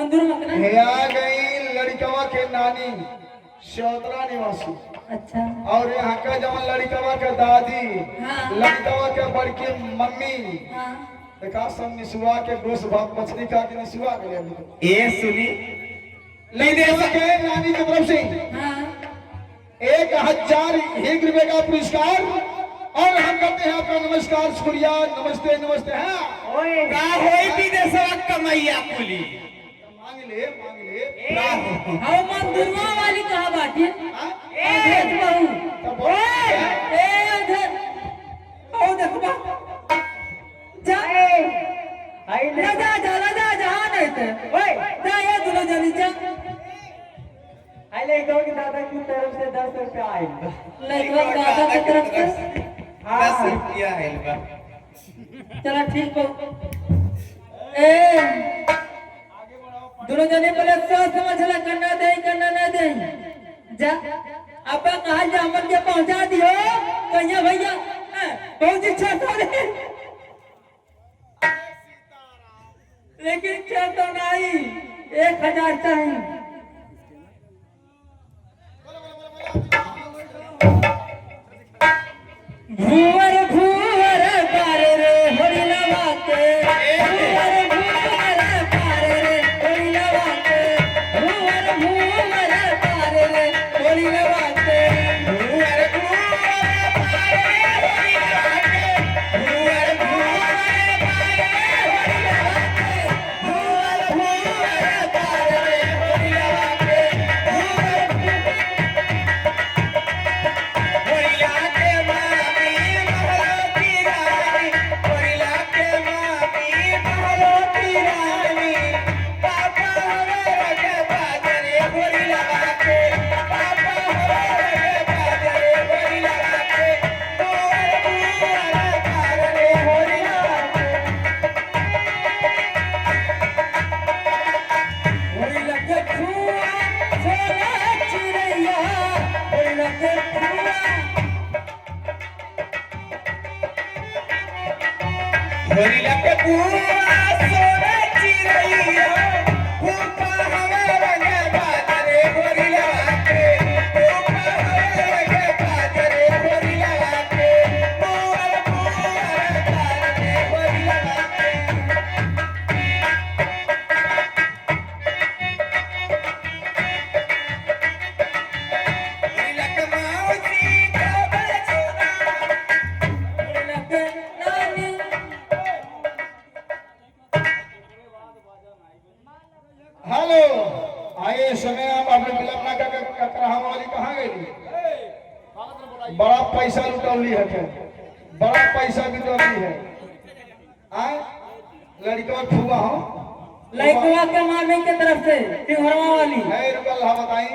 मंदिर में ना है आ गई लड़कवा के नानी शौतरा निवासी। अच्छा और यहाँ का जवन लड़कवा के दादी हाँ। लड़कवा के बड़की मम्मी हाँ देखा सब निसुआ के गोश्त भात मछली खा के निसुआ गए। ये सुनी लड़कवा के नानी की तरफ से हाँ 1000 रुपए का पुरस्कार और हम करते हैं आपका नमस्कार शुक्रिया नमस्ते नमस्ते। हाँ ओए का होई विदेशवा कमैया कुली मांग ले का हो हाँ मंदिर वाली कहाँ बाटी हाँ? अधेर बहू तब ए अधेर ओ देखबा जा आई जा जा जा जहाँ नहीं थे ओए जा ये दोनों जनी जा आइले गो के दादा की तरफ से 10 रुपया आइल लगभग दादा की तरफ से 10 रुपया आइल बा चला ठीक हो ए दोनों जने पहले सोच समझ ले करना ना दे जा अब कहा जा हमन के पहुंचा दियो कन्या भैया बहुत इच्छा था रे लेकिन क्या तो नहीं 1000 चाहिए भूवर भूवर पारे रे होली लवाते भूवर भूवर पारे रे होली लवाते भूवर भूवर पारे रे होली लवाते भूवर भूवर पारे होली लगाते भूवर भूवर पारे होली लगाते होलिया के मामी महलोती रानी होलिया के मामी महलोती रानी पापा हमारे के बाजरे होली लगाते पापा हमारे के बाजरे होली लगाते भूवर भूवर पारे होली लगाते होली लगे फुआ सोना चिड़ैया होली लगे फुआ होली लगे बुआ सोना चिड़ैया फूफा हमारे के बाजरे होली लगाते फूफा हमारे के बाजरे होली लगाते भूवर भूवर पारे होली लगाते होली लगे मौसी का बचना होली लगे नानी हेलो आइए समय आप अपने बिलपना का ककरहा वाली कहाँ गई बड़ा पैसा लुटौली है बड़ा पैसा बिटौली है आए लड़का फुआ हो लड़कवा के मामी के तरफ से सिंहरवा वाली है रुपया बताई